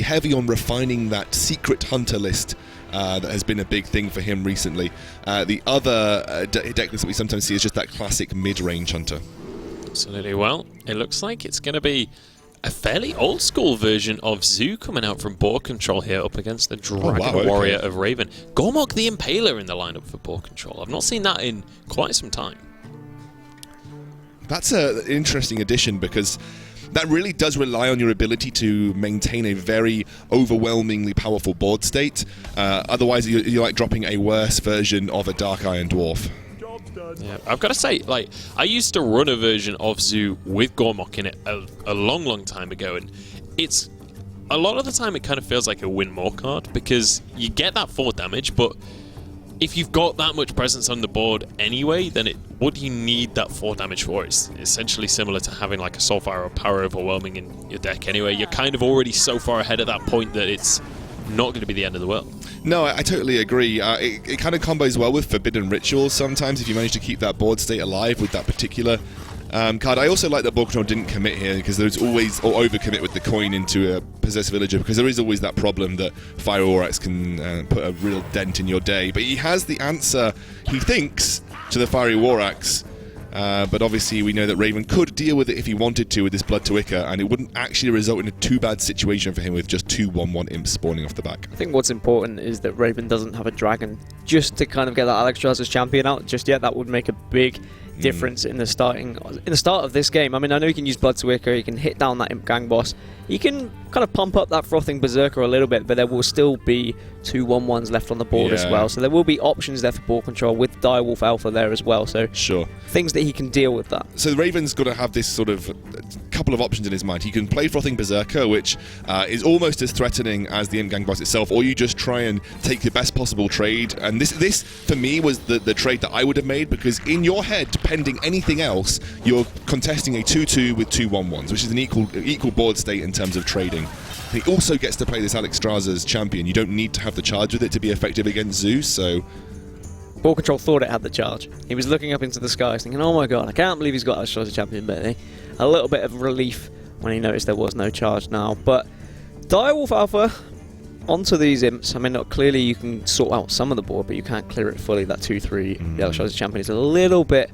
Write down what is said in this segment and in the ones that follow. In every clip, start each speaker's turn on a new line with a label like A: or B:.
A: be heavy on refining that secret hunter list that has been a big thing for him recently. The other deck list that we sometimes see is just that classic mid-range hunter.
B: Absolutely. Well, it looks like it's going to be a fairly old school version of Zoo coming out from Boar Control here up against the Dragon Warrior of Raven. Gormok the Impaler in the lineup for Boar Control. I've not seen that in quite some time.
A: That's an interesting addition because that really does rely on your ability to maintain a very overwhelmingly powerful board state. Otherwise, you're like dropping a worse version of a Dark Iron Dwarf.
B: Yeah, I've got to say, like, I used to run a version of Zoo with Gormok in it a long time ago, and it's a lot of the time it kind of feels like a win more card because you get that 4 damage, but if you've got that much presence on the board anyway, then what do you need that 4 damage for? It's essentially similar to having like a Soulfire or Power Overwhelming in your deck anyway. You're kind of already so far ahead at that point that it's not going to be the end of the world.
A: No, I totally agree. It kind of combos well with Forbidden Rituals sometimes if you manage to keep that board state alive with that particular card. I also like that Boar Control didn't commit here because there's always, or overcommit with the coin into a Possessive Villager, because there is always that problem that Fire Aurax can put a real dent in your day. But he has the answer, he thinks, to the Fiery Warax. But obviously we know that Raven could deal with it if he wanted to with this Blood to Ichor, and it wouldn't actually result in a too bad situation for him with just 2 1/1 imps spawning off the back.
C: I think what's important is that Raven doesn't have a dragon just to kind of get that Alexstrasza's champion out just yet. That would make a big difference in the start of this game. I mean, I know you can use Blood to Ichor, you can hit down that imp gang boss, you can kind of pump up that Frothing Berserker a little bit, but there will still be 2 1/1s left on the board as well. So there will be options there for Boar Control with Direwolf Alpha there as well. So
A: sure,
C: things that he can deal with that.
A: So the Raven's got to have this sort of couple of options in his mind. He can play Frothing Berserker, which is almost as threatening as the imp gang boss itself, or you just try and take the best possible trade. And this for me was the trade that I would have made, because in your head, pending anything else, you're contesting a 2/2 with 2 1/1s, which is an equal board state in terms of trading. He also gets to play this Alexstrasza's champion. You don't need to have the charge with it to be effective against Zeus, so...
C: Boar Control thought it had the charge. He was looking up into the skies thinking, oh my god, I can't believe he's got Alexstrasza's champion, but a little bit of relief when he noticed there was no charge now. But Direwolf Alpha onto these imps. I mean, clearly you can sort out some of the board, but you can't clear it fully. That 2/3 the Alexstrasza's champion is a little bit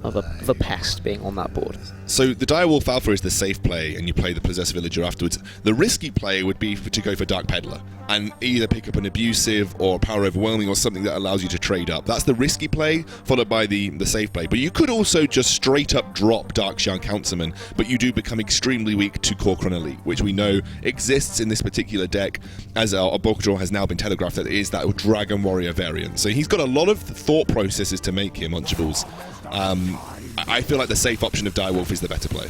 C: of a pest being on that board.
A: So the Direwolf Alpha is the safe play, and you play the Possessive Villager afterwards. The risky play would be to go for Dark Peddler and either pick up an Abusive or Power Overwhelming or something that allows you to trade up. That's the risky play, followed by the safe play. But you could also just straight up drop Darkshire Councilman, but you do become extremely weak to Kor'kron Elite, which we know exists in this particular deck, as our Boar Control has now been telegraphed that it is that Dragon Warrior variant. So he's got a lot of thought processes to make here, Munchables. I feel like the safe option of Direwolf is the better play.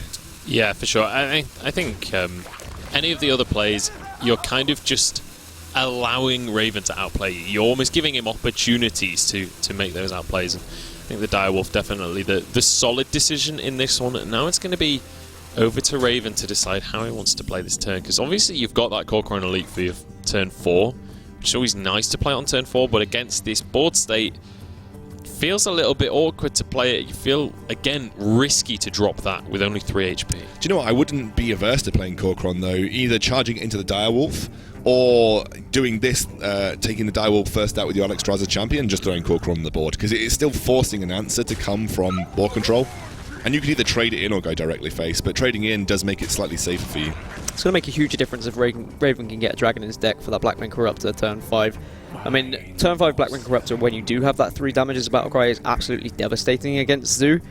B: Yeah, for sure. I think any of the other plays, you're kind of just allowing Raven to outplay you. You're almost giving him opportunities to make those outplays. And I think the Direwolf definitely the solid decision in this one. And now it's going to be over to Raven to decide how he wants to play this turn, because obviously you've got that Kor'kron Elite for your turn 4, which is always nice to play on turn 4, but against this board state, feels a little bit awkward to play it. You feel, again, risky to drop that with only 3 HP.
A: Do you know what? I wouldn't be averse to playing Kor'kron, though. Either charging into the Direwolf or doing this, taking the Direwolf first out with your Alexstrasza champion, just throwing Kor'kron on the board, because it is still forcing an answer to come from Boar Control. And you can either trade it in or go directly face, but trading in does make it slightly safer for you.
C: It's going to make a huge difference if Raven can get a dragon in his deck for that Blackwing Corruptor turn 5. I mean, turn 5 Blackwing Corruptor, when you do have that 3 damage as a battle cry, is absolutely devastating against Zoo.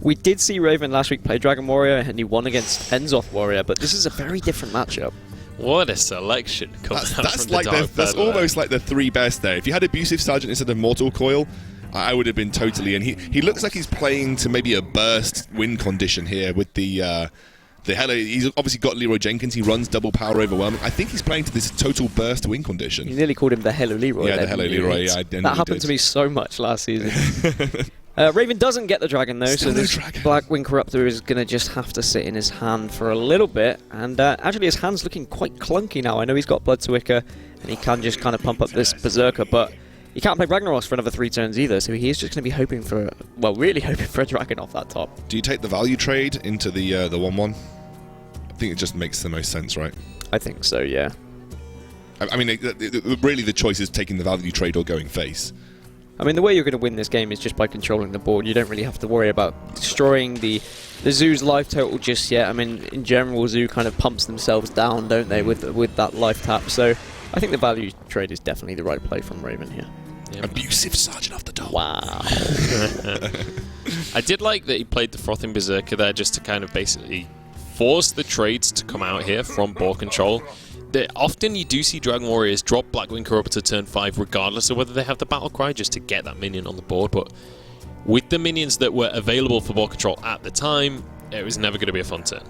C: We did see Raven last week play Dragon Warrior, and he won against Enzoth Warrior, but this is a very different matchup.
B: What a selection coming out from the Dark
A: That's
B: Peddler.
A: almost like the 3 best there. If you had Abusive Sergeant instead of Mortal Coil, I would have been totally in. He looks like he's playing to maybe a burst win condition here with the Hello. He's obviously got Leroy Jenkins. He runs double Power Overwhelming. I think he's playing to this total burst win condition.
C: You nearly called him the Hello Leroy.
A: Yeah, the Hello Leroy. Yeah,
C: that happened to me so much last season. Raven doesn't get the dragon though, so this Blackwing Corruptor is going to just have to sit in his hand for a little bit. And actually his hand's looking quite clunky now. I know he's got Blood to Ichor, and he can just kind of pump up this Berserker, but he can't play Ragnaros for another 3 turns either, so he is just going to be hoping for, well, really hoping for a dragon off that top.
A: Do you take the value trade into the 1/1? I think it just makes the most sense, right?
C: I think so, yeah.
A: I mean, really the choice is taking the value trade or going face.
C: I mean, the way you're going to win this game is just by controlling the board. You don't really have to worry about destroying the Zoo's life total just yet. I mean, in general, Zoo kind of pumps themselves down, don't they, with that life tap. So I think the value trade is definitely the right play from Raven here.
B: Yeah.
A: Abusive Sergeant off the top.
C: Wow.
B: I did like that he played the Frothing Berserker there just to kind of basically force the trades to come out here from Boar Control. Often you do see Dragon Warriors drop Blackwing Corruptor turn 5 regardless of whether they have the Battle Cry just to get that minion on the board, but with the minions that were available for Boar Control at the time, it was never going to be a fun turn.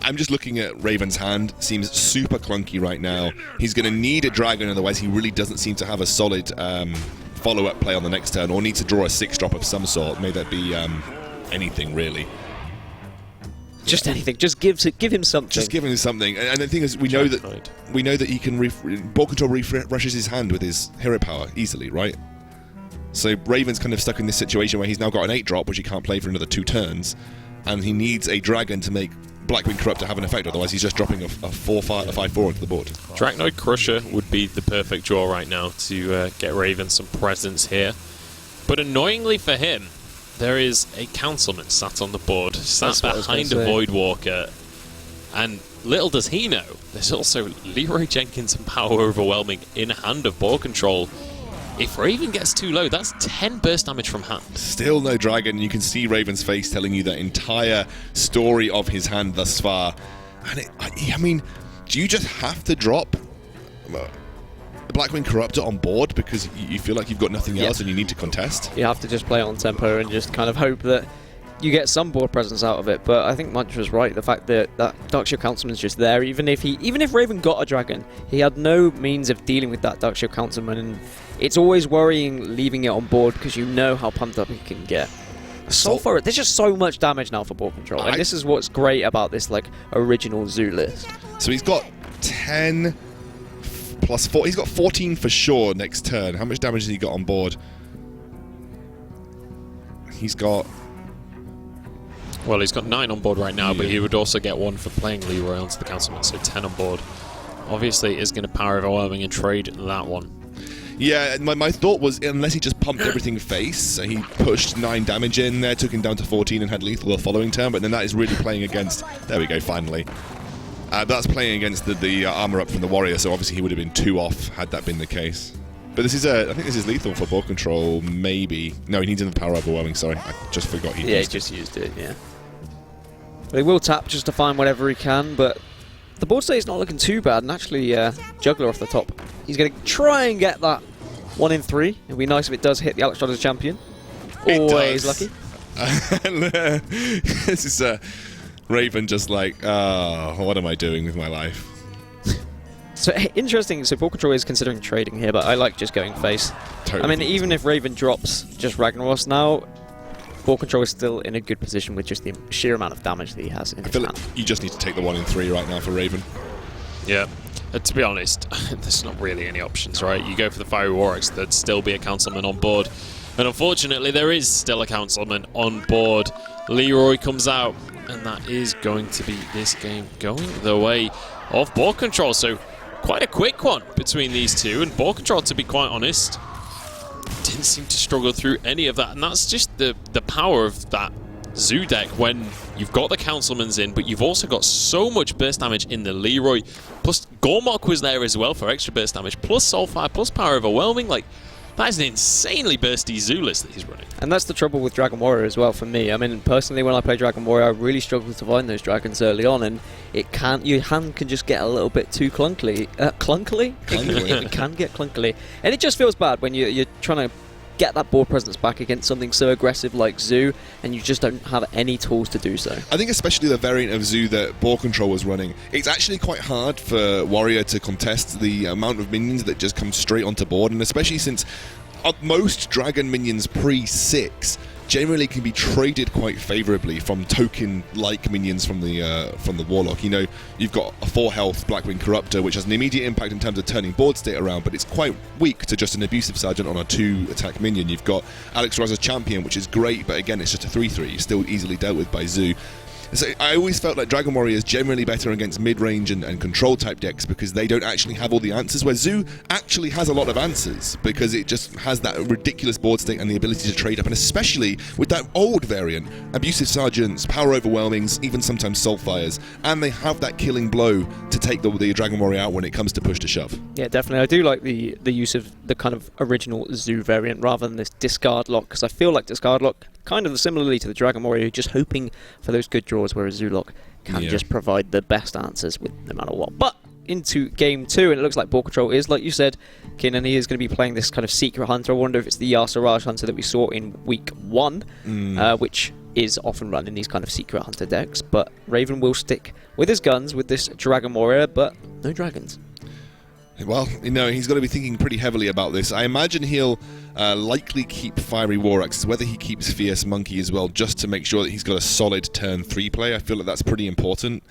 A: I'm just looking at Raven's hand. Seems super clunky right now. He's going to need a dragon, otherwise he really doesn't seem to have a solid follow-up play on the next turn, or needs to draw a 6-drop of some sort. May that be anything, really.
C: Just anything. Just give him something.
A: Just give him something. And the thing is, we know that he can Boar Control refreshes his hand with his hero power easily, right? So Raven's kind of stuck in this situation where he's now got an 8-drop, which he can't play for another 2 turns, and he needs a dragon to make Blackwing Corrupt to have an effect, otherwise he's just dropping a 5/4 onto the board.
B: Dracnoid Crusher would be the perfect draw right now to get Raven some presence here. But annoyingly for him, there is a Councilman sat on the board, sat behind a Voidwalker, and little does he know, there's also Leroy Jenkins and Power Overwhelming in hand of Boar Control. If Raven gets too low, that's 10 burst damage from hand.
A: Still no dragon. You can see Raven's face telling you the entire story of his hand thus far. And I mean, do you just have to drop the Blackwing Corruptor on board because you feel like you've got nothing else and you need to contest?
C: You have to just play on tempo and just kind of hope that you get some board presence out of it. But I think Munch was right. The fact that Darkshire Councilman's just there, even if Raven got a dragon, he had no means of dealing with that Darkshire Councilman, and it's always worrying leaving it on board because you know how pumped up he can get. So far, there's just so much damage now for Boar Control, and this is what's great about this like original Zoo list.
A: So he's got 10 plus 4. He's got 14 for sure next turn. How much damage has he got on board? He's got...
B: Well, he's got 9 on board right now, but he would also get 1 for playing Leroy onto the Councilman, so 10 on board. Obviously, is going to Power Overwhelming and trade that one.
A: Yeah, my thought was, unless he just pumped everything face, he pushed 9 damage in there, took him down to 14 and had lethal the following turn, but then that is really playing against... There we go, finally. That's playing against the armor up from the Warrior, so obviously he would have been 2 off had that been the case. But this is I think this is lethal for Boar Control, maybe. No, he needs another Power Overwhelming, sorry. I just forgot he
C: used just used it, yeah. They will tap just to find whatever he can, but the board state is not looking too bad, and actually Juggler off the top. He's going to try and get that 1 in 3. It would be nice if it does hit the Alex Rodgers champion. Always lucky.
A: This is Raven just like, what am I doing with my life?
C: So interesting, so Boar Control is considering trading here, but I like just going face.
A: Totally.
C: I mean, even if Raven drops just Ragnaros now, Boar Control is still in a good position with just the sheer amount of damage that he has in his hand.
A: Like you just need to take the 1 in 3 right now for Raven.
B: Yeah. To be honest, there's not really any options, right? You go for the Fiery Warwicks, there'd still be a Councilman on board. And unfortunately, there is still a Councilman on board. Leroy comes out, and that is going to be this game going the way of Boar Control. So quite a quick one between these two, and Boar Control, to be quite honest, didn't seem to struggle through any of that, and that's just the power of that Zoo deck when you've got the Councilmans in, but you've also got so much burst damage in the Leroy, plus Gormok was there as well for extra burst damage, plus Soulfire, plus Power Overwhelming. Like, that is an insanely bursty Zoo list that he's running.
C: And that's the trouble with Dragon Warrior as well for me. I mean, personally, when I play Dragon Warrior, I really struggle to find those dragons early on, and your hand can just get a little bit too clunkily. Clunkily? It can get clunkily. And it just feels bad when you're trying to get that board presence back against something so aggressive like Zoo, and you just don't have any tools to do so.
A: I think especially the variant of Zoo that Boar Control was running, it's actually quite hard for Warrior to contest the amount of minions that just come straight onto board, and especially since most dragon minions pre-6 generally can be traded quite favourably from token-like minions from the Warlock. You know, you've got a 4 health Blackwing Corruptor, which has an immediate impact in terms of turning board state around, but it's quite weak to just an Abusive Sergeant on a 2-attack minion. You've got Alex Razor's Champion, which is great, but again, it's just a 3/3. Still easily dealt with by Zoo. So I always felt like Dragon Warrior is generally better against mid-range and control-type decks because they don't actually have all the answers, where Zoo actually has a lot of answers because it just has that ridiculous board state and the ability to trade up, and especially with that old variant, Abusive Sergeants, Power Overwhelmings, even sometimes Soulfires, and they have that killing blow to take the Dragon Warrior out when it comes to push to shove.
C: Yeah, definitely. I do like the use of the kind of original Zoo variant rather than this discard lock, because I feel like discard lock, kind of similarly to the Dragon Warrior, just hoping for those good draws, whereas Zoo lock can just provide the best answers with no matter what. But into game 2, and it looks like Ball Control is, like you said, Kin, and he is going to be playing this kind of Secret Hunter. I wonder if it's the Yasiraj Hunter that we saw in week 1, which is often run in these kind of Secret Hunter decks. But Raven will stick with his guns with this Dragon Warrior, but no dragons.
A: Well, he's got to be thinking pretty heavily about this. I imagine he'll likely keep Fiery War Axes, whether he keeps Fierce Monkey as well, just to make sure that he's got a solid turn 3 play. I feel like that's pretty important.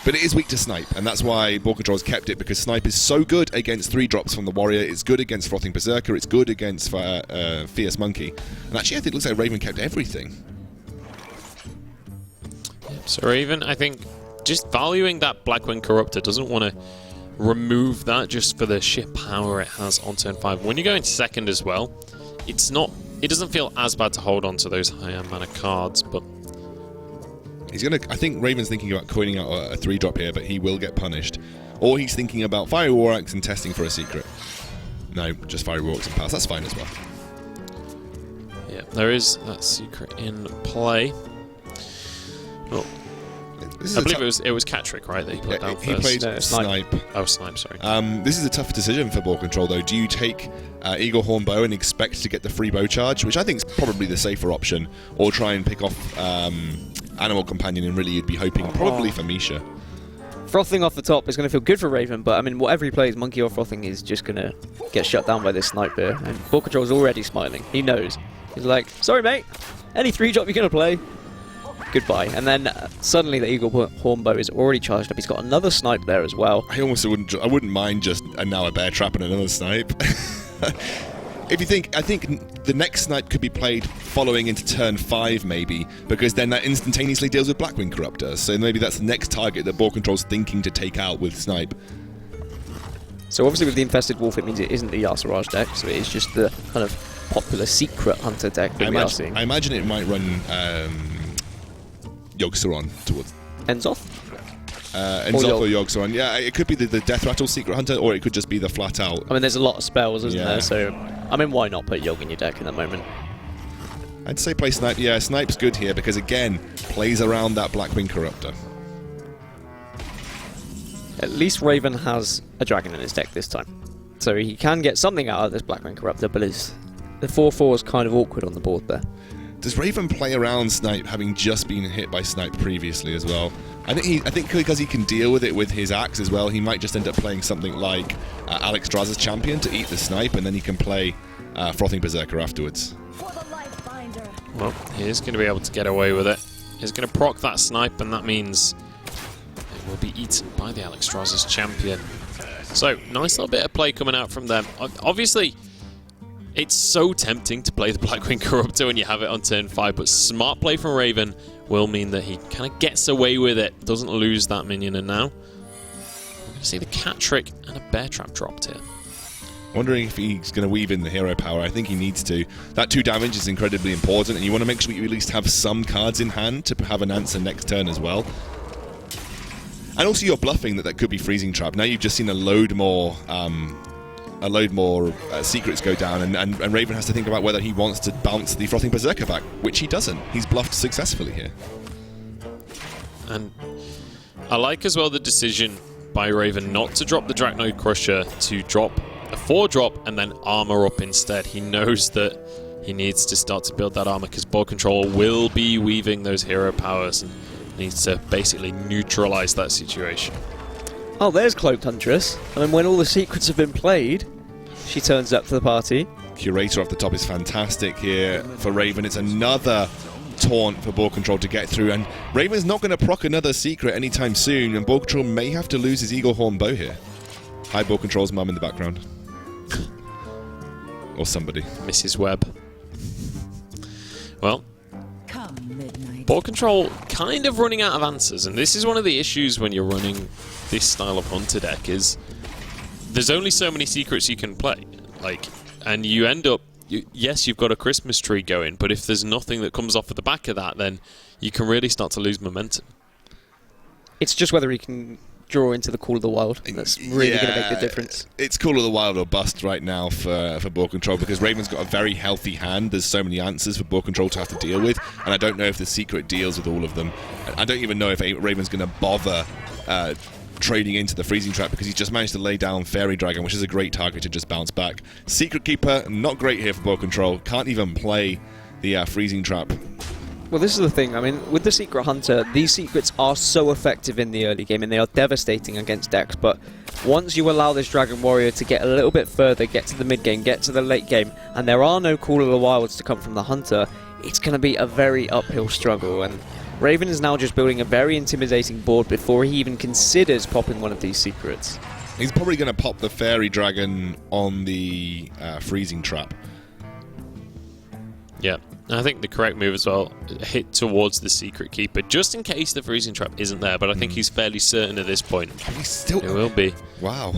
A: But it is weak to Snipe, and that's why Ball Control's kept it, because Snipe is so good against 3-drops from the Warrior, it's good against Frothing Berserker, it's good against Fierce Monkey. And actually, I think it looks like Raven kept everything.
B: So Raven, I think, just valuing that Blackwing Corruptor, doesn't want to remove that just for the sheer power it has on turn 5. When you go into second as well, it doesn't feel as bad to hold on to those higher mana cards, but
A: I think Raven's thinking about coining out a 3-drop here, but he will get punished. Or he's thinking about Fiery War Axe and testing for a secret. No, just Fiery War Axe and pass. That's fine as well.
B: Yeah, there is that secret in play. Well, I believe it was Catrick, right, that he put down
A: he
B: first.
A: played Snipe.
B: Oh, Snipe, sorry.
A: This is a tough decision for Ball Control, though. Do you take Eagle Horn Bow and expect to get the free bow charge, which I think is probably the safer option, or try and pick off Animal Companion, and really you'd be hoping probably for Misha?
C: Frothing off the top is going to feel good for Raven, but I mean, whatever he plays, Monkey or Frothing, is just going to get shut down by this Snipe here. And Ball Control's already smiling. He knows. He's like, sorry, mate. Any 3-drop you're going to play? Goodbye. And then suddenly the Eagle Horn Bow is already charged up. He's got another Snipe there as well.
A: I wouldn't mind just now a Bear Trap and another Snipe. I think the next Snipe could be played following into turn 5 maybe, because then that instantaneously deals with Blackwing Corruptor. So maybe that's the next target that Ball Control's thinking to take out with Snipe.
C: So obviously with the Infested Wolf, it means it isn't the Yasiraj deck, so it is just the kind of popular Secret Hunter deck that we are seeing.
A: I imagine it might run Yogg-Saron towards
C: Enzoth?
A: Enzoth or Yogg-Saron. Yeah, it could be the Death Rattle Secret Hunter, or it could just be the flat out.
C: I mean, there's a lot of spells, isn't there? So, I mean, why not put Yogg in your deck in that moment?
A: I'd say play Snipe. Yeah, Snipe's good here because, again, plays around that Blackwing Corruptor.
C: At least Raven has a dragon in his deck this time. So he can get something out of this Blackwing Corruptor, but the 4/4 is kind of awkward on the board there.
A: Does Raven play around Snipe, having just been hit by Snipe previously as well? I think because he can deal with it with his axe as well, he might just end up playing something like Alex Draza's Champion to eat the Snipe, and then he can play Frothing Berserker afterwards.
B: Well, he is going to be able to get away with it. He's going to proc that Snipe, and that means it will be eaten by the Alex Draza's Champion. So, nice little bit of play coming out from them. Obviously, it's so tempting to play the Blackwing Corruptor when you have it on turn 5, but smart play from Raven will mean that he kind of gets away with it, doesn't lose that minion, and now we're going to see the Cat Trick and a Bear Trap dropped here.
A: Wondering if he's going to weave in the hero power. I think he needs to. That 2 damage is incredibly important, and you want to make sure you at least have some cards in hand to have an answer next turn as well. And also you're bluffing that could be Freezing Trap. Now you've just seen a load more secrets go down, and Raven has to think about whether he wants to bounce the Frothing Berserker back, which he doesn't. He's bluffed successfully here.
B: And I like as well the decision by Raven not to drop the Dracnoid Crusher, to drop a 4-drop and then armor up instead. He knows that he needs to start to build that armor because Ball Control will be weaving those hero powers and needs to basically neutralize that situation.
C: Oh, there's Cloaked Huntress. I mean, when all the secrets have been played, she turns up to the party.
A: Curator off the top is fantastic here for Raven. It's another taunt for Ball Control to get through, and Raven's not going to proc another secret anytime soon, and Ball Control may have to lose his Eagle Horn Bow here. Hi, Ball Control's mum in the background. Or somebody.
B: Mrs. Webb. Well, Ball Control kind of running out of answers, and this is one of the issues when you're running this style of Hunter deck is there's only so many secrets you can play, and you end up, yes, you've got a Christmas tree going, but if there's nothing that comes off of the back of that, then you can really start to lose momentum.
C: It's just whether he can draw into the Call of the Wild. That's really going to make the difference.
A: It's Call of the Wild or bust right now for Boar Control, because Raven's got a very healthy hand. There's so many answers for Boar Control to have to deal with, and I don't know if the secret deals with all of them. I don't even know if Raven's going to bother trading into the freezing trap, because he's just managed to lay down Fairy Dragon, which is a great target to just bounce back. Secret Keeper, not great here for Boar Control. Can't even play the freezing trap.
C: Well, this is the thing. I mean, with the Secret Hunter, these secrets are so effective in the early game, and they are devastating against decks. But once you allow this Dragon Warrior to get a little bit further, get to the mid game, get to the late game, and there are no Call of the Wilds to come from the Hunter, it's going to be a very uphill struggle. And Raven is now just building a very intimidating board before he even considers popping one of these secrets.
A: He's probably going to pop the Fairy Dragon on the freezing trap.
B: Yeah, and I think the correct move as well, hit towards the Secret Keeper, just in case the freezing trap isn't there, but I think he's fairly certain at this point.
A: He's still...
B: It will be.
A: Wow.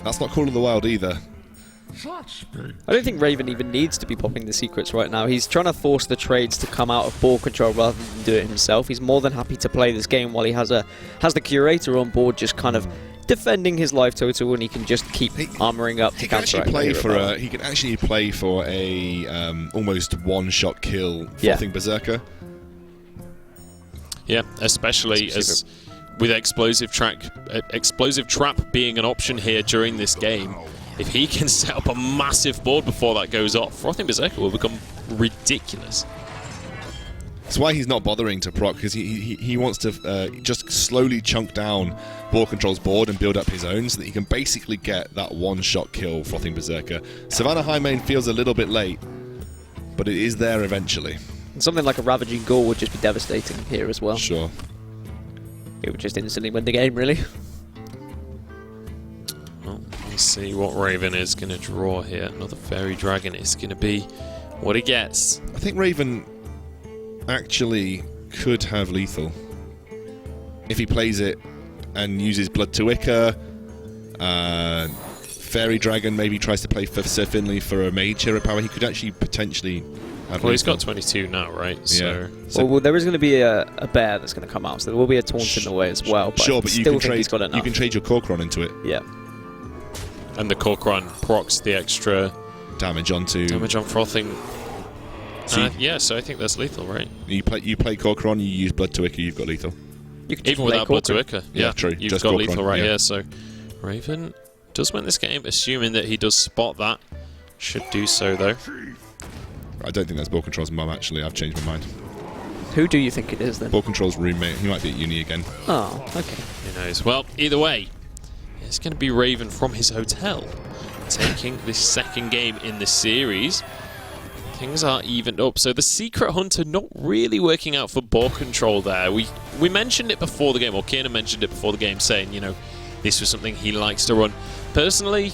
A: That's not Call of the Wild either.
C: I don't think Raven even needs to be popping the secrets right now. He's trying to force the trades to come out of Boar Control rather than do it himself. He's more than happy to play this game while he has the Curator on board, just kind of defending his life total, and he can just keep armoring up to counteract.
A: He can actually play for a almost one-shot kill Frothing Berserker.
B: Yeah, especially as with Explosive Trap being an option here during this game. If he can set up a massive board before that goes off, Frothing Berserker will become ridiculous.
A: That's why he's not bothering to proc, because he wants to just slowly chunk down Boar Control's board and build up his own so that he can basically get that one-shot kill Frothing Berserker. Savannah Highmane feels a little bit late, but it is there eventually.
C: And something like a Ravaging Gore would just be devastating here as well.
A: Sure.
C: It would just instantly win the game, really.
B: Well, let's see what Raven is going to draw here. Another Fairy Dragon is going to be what he gets.
A: I think Raven actually could have lethal if he plays it and uses Blood to Ichor. Fairy Dragon maybe tries to play for Sir Finley for a Mage Hero power. He could actually potentially have
B: Well, he's got 22 now, right?
A: Yeah.
C: Well, there is going to be a bear that's going to come out, so there will be a taunt in the way as well. But
A: sure, but you can
C: he's got enough.
A: You can trade your Corcoran into it.
C: Yeah.
B: And the Corcoran procs the extra
A: damage on
B: Frothing. Yeah, so I think that's lethal, right?
A: You play Corcoran, you use Blood to Ichor, you've got lethal.
C: You can
B: Even without Blood to Ichor.
A: Yeah, true.
B: You've
A: just
B: got
A: Corcoran,
B: lethal right here, so Raven does win this game, assuming that he does spot that. Should do so, though.
A: I don't think that's Boar Control's mum, actually. I've changed my mind.
C: Who do you think it is, then?
A: Boar Control's roommate. He might be at uni again.
C: Oh, okay.
B: Who knows? Well, either way, it's going to be Raven from his hotel taking this second game in the series. Things are evened up. So the Secret Hunter not really working out for Boar Control there. We mentioned it before the game, or Kieran mentioned it before the game, saying, you know, this was something he likes to run. Personally,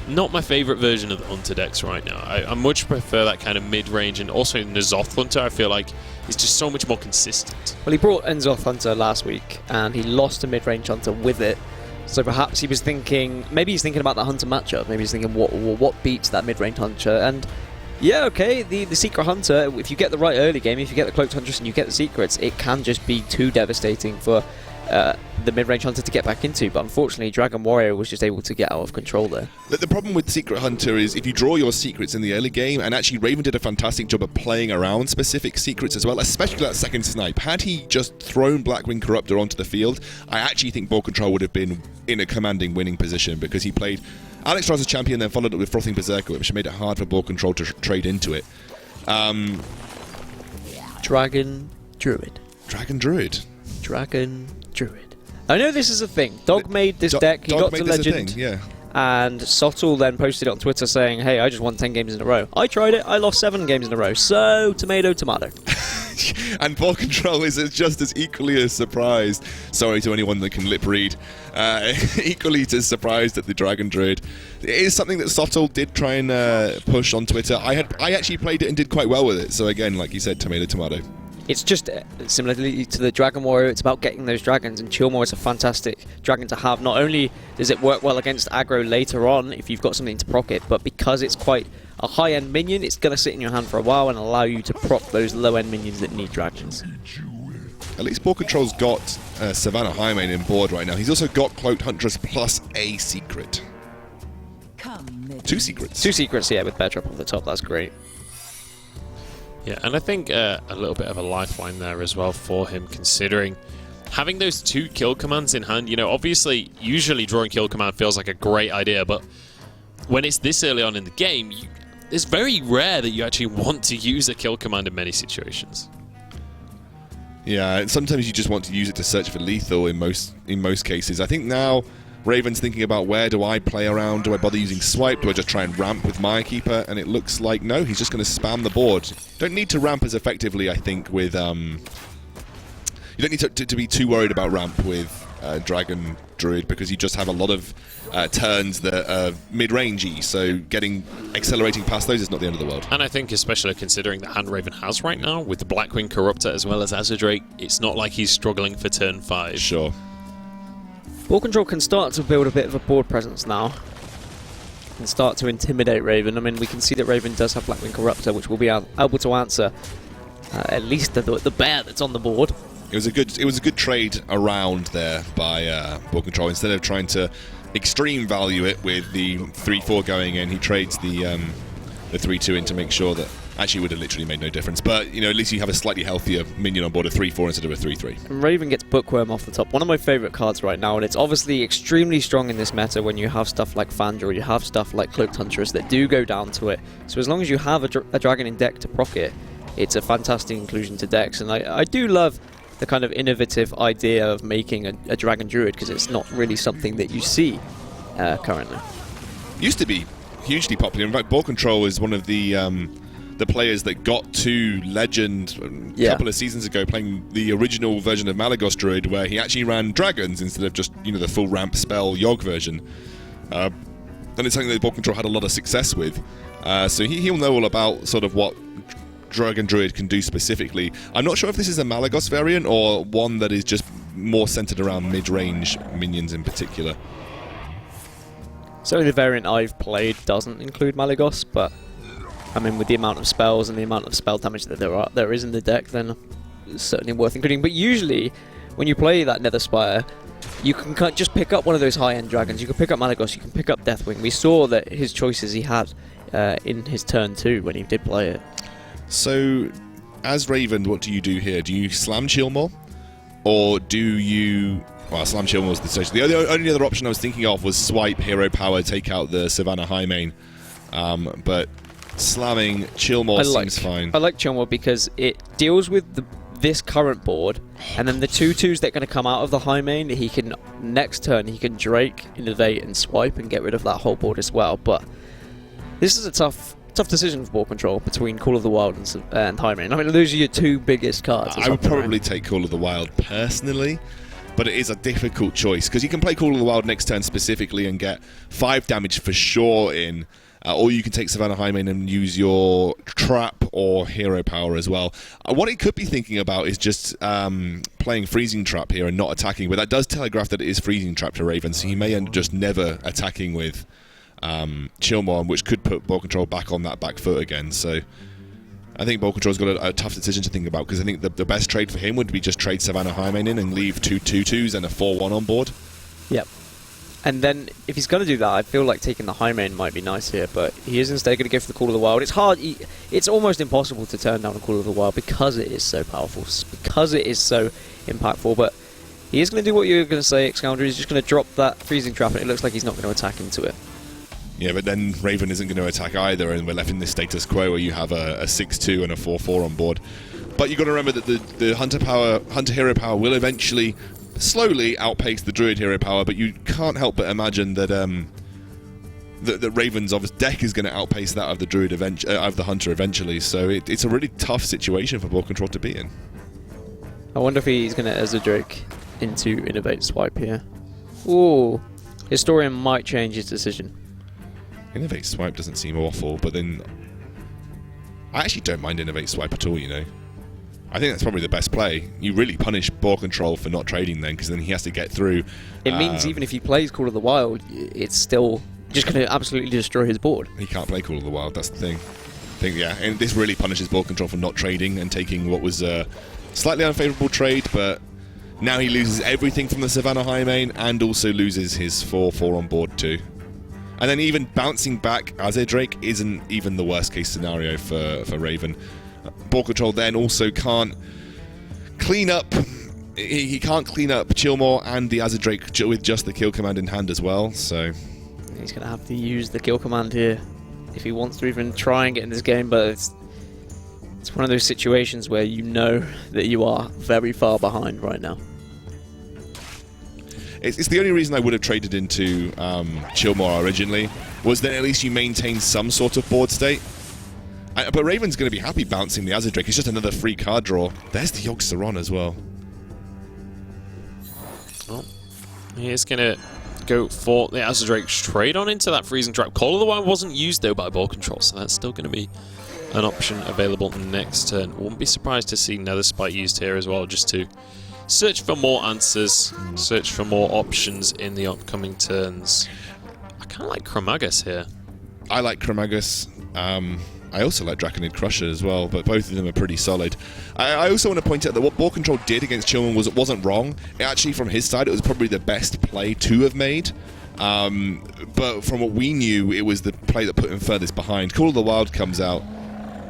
B: not my favourite version of the Hunter decks right now. I much prefer that kind of mid-range, and also N'Zoth Hunter, I feel like, is just so much more consistent.
C: Well, he brought N'Zoth Hunter last week, and he lost a mid-range Hunter with it. So perhaps he was thinking, maybe he's thinking about that Hunter matchup. Maybe he's thinking, what beats that mid-range Hunter? And yeah, okay, the Secret Hunter, if you get the right early game, if you get the Cloaked Huntress and you get the secrets, it can just be too devastating for the mid-range Hunter to get back into, but unfortunately Dragon Warrior was just able to get out of control there.
A: The problem with Secret Hunter is if you draw your secrets in the early game, and actually Raven did a fantastic job of playing around specific secrets as well, especially that second snipe. Had he just thrown Blackwing Corruptor onto the field, I actually think Boar Control would have been in a commanding winning position, because he played Alex as champion, then followed up with Frothing Berserker, which made it hard for Boar Control to trade into it.
C: Dragon Druid.
A: Dragon Druid.
C: Dragon Druid. I know this is a thing. Dog made this deck, he got to Legend,
A: yeah.
C: And Sottle then posted it on Twitter saying, hey, I just won 10 games in a row. I tried it, I lost 7 games in a row. So, tomato.
A: And Boar Control is just as equally as surprised. Sorry to anyone that can lip read. Equally as surprised at the Dragon Druid. It is something that Sottle did try and push on Twitter. I actually played it and did quite well with it. So again, like you said, tomato.
C: it's just similarly to the Dragon Warrior, it's about getting those dragons, and Chillmore is a fantastic dragon to have. Not only does it work well against aggro later on if you've got something to proc it, but because it's quite a high-end minion, it's going to sit in your hand for a while and allow you to proc those low-end minions that need dragons.
A: At least Boar Control's got Savannah Highmane in board right now. He's also got Cloaked Huntress plus a secret. 2 secrets.
C: 2 secrets, yeah, with Bear Trap off the top. That's great.
B: Yeah, and I think a little bit of a lifeline there as well for him, considering having those 2 kill commands in hand. You know, obviously, usually drawing kill command feels like a great idea, but when it's this early on in the game, it's very rare that you actually want to use a kill command in many situations.
A: Yeah, and sometimes you just want to use it to search for lethal in most cases. I think now Raven's thinking about, where do I play around? Do I bother using swipe? Do I just try and ramp with my keeper? And it looks like, no, he's just going to spam the board. Don't need to ramp as effectively, I think, with... you don't need to be too worried about ramp with Dragon Druid, because you just have a lot of turns that are mid-rangey, so accelerating past those is not the end of the world.
B: And I think, especially considering the hand Raven has right now, with the Blackwing Corruptor as well as Azure, it's not like he's struggling for turn 5.
A: Sure.
C: Boar Control can start to build a bit of a board presence now and start to intimidate Raven. I mean, we can see that Raven does have Blackwing Corruptor, which will be able to answer at least the bear that's on the board.
A: It was a good trade around there by Boar Control. Instead of trying to extreme value it with the 3-4 going in, he trades the 3-2 in to make sure that actually would have literally made no difference. But you know, at least you have a slightly healthier minion on board, a 3-4 instead of a 3-3.
C: And Raven gets Bookworm off the top. One of my favourite cards right now, and it's obviously extremely strong in this meta when you have stuff like Fandra, you have stuff like Cloaked Huntress that do go down to it. So as long as you have a dragon in deck to proc it, it's a fantastic inclusion to decks. And I do love the kind of innovative idea of making a Dragon Druid, because it's not really something that you see currently.
A: Used to be hugely popular. In fact, Boar Control is one of the players that got to Legend a couple of seasons ago, playing the original version of Malagos Druid, where he actually ran dragons instead of just, you know, the full ramp spell Yogg version. And it's something that Boar Control had a lot of success with. So he'll know all about sort of what Dragon Druid can do specifically. I'm not sure if this is a Malagos variant or one that is just more centered around mid-range minions in particular.
C: Certainly the variant I've played doesn't include Malagos, but I mean, with the amount of spells and the amount of spell damage that there is in the deck, then it's certainly worth including. But usually, when you play that Nether Spire, you can just pick up one of those high-end dragons. You can pick up Malagos, you can pick up Deathwing. We saw that his choices he had in his turn 2 when he did play it.
A: So, as Raven, what do you do here? Do you slam Chillmore? Or do you... Well, slam Chillmore was the decision. The only other option I was thinking of was swipe, hero power, take out the Savannah Highmane. But slamming Chillmore seems fine.
C: I like Chillmore because it deals with this current board, and then the 2/2s that are going to come out of the Highmane, he can, next turn, he can Drake, Innovate, and Swipe and get rid of that whole board as well. But this is a tough decision for Boar Control between Call of the Wild and Highmane. I mean, those are your 2 biggest cards.
A: I would probably take Call of the Wild personally, but it is a difficult choice because you can play Call of the Wild next turn specifically and get 5 damage for sure in, or you can take Savannah Highmane and use your trap or hero power as well. What it could be thinking about is just playing Freezing Trap here and not attacking, but that does telegraph that it is Freezing Trap to Raven, so he may end up just never attacking with Chillmore, which could put Boar Control back on that back foot again. So I think Boar Control's got a tough decision to think about, because I think the best trade for him would be just trade Savannah Highmane in and leave 2 2/2s and a 4-1 on board.
C: Yep. And then if he's going to do that, I feel like taking the Highmane might be nice here, but he is instead going to go for the Call of the Wild. It's hard, it's almost impossible to turn down a Call of the Wild because it is so powerful, because it is so impactful, but he is going to do what you're going to say, Excoundry. He's just going to drop that Freezing Trap, and it looks like he's not going to attack into it.
A: Yeah, but then Raven isn't going to attack either, and we're left in this status quo where you have a 6-2 and a 4-4 on board. But you've got to remember that the Hunter Hero Power will eventually slowly outpace the Druid Hero Power, but you can't help but imagine that that Raven's obvious deck is going to outpace that of the Druid of the Hunter eventually. So it's a really tough situation for Boar Control to be in.
C: I wonder if he's going to Ezra Drake into Innovate Swipe here. Ooh, Historian might change his decision.
A: Innovate Swipe doesn't seem awful, but then I actually don't mind Innovate Swipe at all, you know. I think that's probably the best play. You really punish Boar Control for not trading then, because then he has to get through.
C: It means even if he plays Call of the Wild, it's still just going to absolutely destroy his board.
A: He can't play Call of the Wild, that's the thing. Yeah, and this really punishes Boar Control for not trading and taking what was a slightly unfavourable trade, but now he loses everything from the Savannah High Main and also loses his 4/4 on board too. And then even bouncing back Azir Drake isn't even the worst case scenario for Raven. Boar Control then also can't clean up. He can't clean up Chillmore and the Azir Drake with just the kill command in hand as well. So
C: he's going to have to use the kill command here if he wants to even try and get in this game. But it's one of those situations where you know that you are very far behind right now.
A: It's the only reason I would have traded into Chillmore originally, was that at least you maintain some sort of board state. But Raven's going to be happy bouncing the Azir Drake. It's just another free card draw. There's the Yogg Saron as well.
B: Well, he is going to go for the Azir Drake straight on into that freezing trap. Call of the Wild wasn't used though by Boar Control, so that's still going to be an option available next turn. Wouldn't be surprised to see Nether Spite used here as well, just to search for more answers, search for more options in the upcoming turns. I kind of like Chromagus here.
A: I like Chromagus. I also like Draconid Crusher as well, but both of them are pretty solid. I also want to point out that what Boar Control did against Chillman wasn't wrong. Actually, from his side, it was probably the best play to have made. But from what we knew, it was the play that put him furthest behind. Call of the Wild comes out,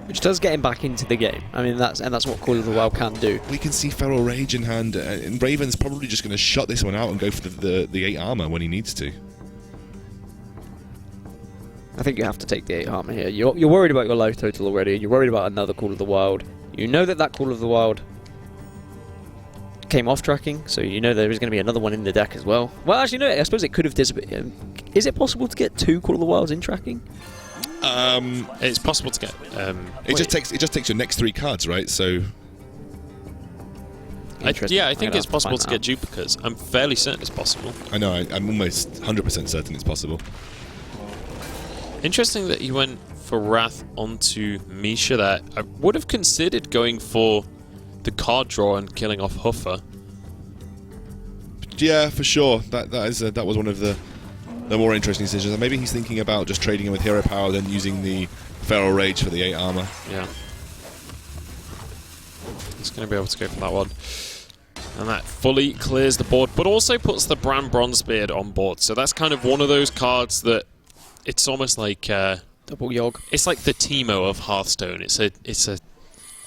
C: which does get him back into the game. I mean, that's what Call of the Wild can do.
A: We can see Feral Rage in hand, and Raven's probably just going to shut this one out and go for the 8 armor when he needs to.
C: I think you have to take the 8 armor here. You're worried about your life total already. You're worried about another Call of the Wild. You know that Call of the Wild came off tracking, so you know there is going to be another one in the deck as well. Well, actually, no. I suppose it could have disappeared. Is it possible to get 2 Call of the Wilds in tracking?
B: It's possible to get.
A: It just takes your next 3 cards, right? So.
B: I think it's possible to get duplicates. I'm fairly certain it's possible.
A: I know. I'm almost 100% certain it's possible.
B: Interesting that he went for Wrath onto Misha there. I would have considered going for the card draw and killing off Huffer.
A: Yeah, for sure. That was one of the more interesting decisions. And maybe he's thinking about just trading him with Hero Power, then using the Feral Rage for the 8 armor.
B: Yeah. He's going to be able to go for that one. And that fully clears the board, but also puts the Bran Bronzebeard on board. So that's kind of one of those cards that it's almost like
C: double Yogg.
B: It's like the Teemo of Hearthstone. It's a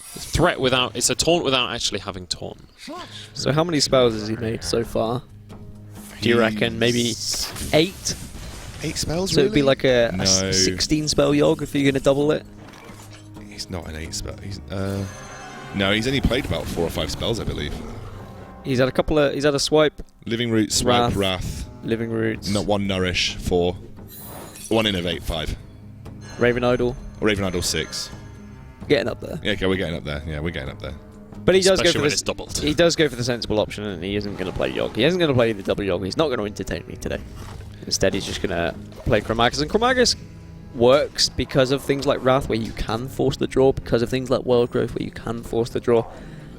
B: threat without. It's a taunt without actually having taunt.
C: So how many spells has he made so far? Do you reckon maybe 8?
A: 8 spells.
C: So
A: really?
C: it'd be like a 16 spell Yogg if you're going to double it.
A: He's not an 8 spell. No, he's only played about 4 or 5 spells, I believe.
C: He's had a couple of. He's had a swipe.
A: Living Root, Swipe, Wrath.
C: Living Roots.
A: Not 1 Nourish, 4. 1 Innovate, 5.
C: Raven Idol.
A: Raven Idol, 6.
C: Getting up there.
A: Yeah, okay, we're getting up there. Yeah, we're getting up there.
C: But he does go for
B: this. Doubled.
C: He does go for the sensible option, and he isn't going to play Yogg. He isn't going to play the double Yogg. He's not going to entertain me today. Instead, he's just going to play Chromagus, and Chromagus works because of things like Wrath, where you can force the draw, because of things like World Growth, where you can force the draw,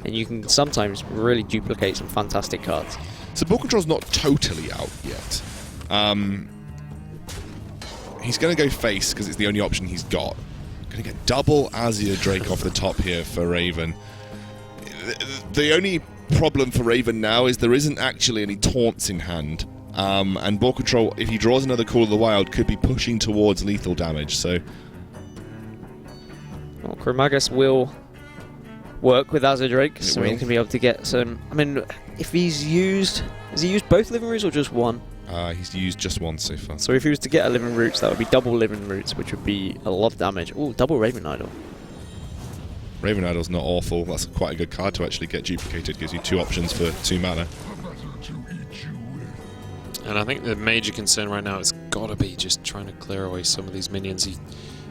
C: and you can sometimes really duplicate some fantastic cards.
A: So Boar Control's not totally out yet. He's going to go face because it's the only option he's got. Going to get double Azir Drake off the top here for Raven. The only problem for Raven now is there isn't actually any taunts in hand. And Boar Control, if he draws another Call of the Wild, could be pushing towards lethal damage. So,
C: well, Chromagus will work with Azir Drake, so he's going to be able to get some. I mean, if he's used, has he used both Living Roots or just one?
A: He's used just 1 so far.
C: So if he was to get a Living Roots, that would be double Living Roots, which would be a lot of damage. Oh, double Raven Idol.
A: Raven Idol's not awful. That's quite a good card to actually get duplicated. Gives you 2 options for 2 mana.
B: And I think the major concern right now has got to be just trying to clear away some of these minions. He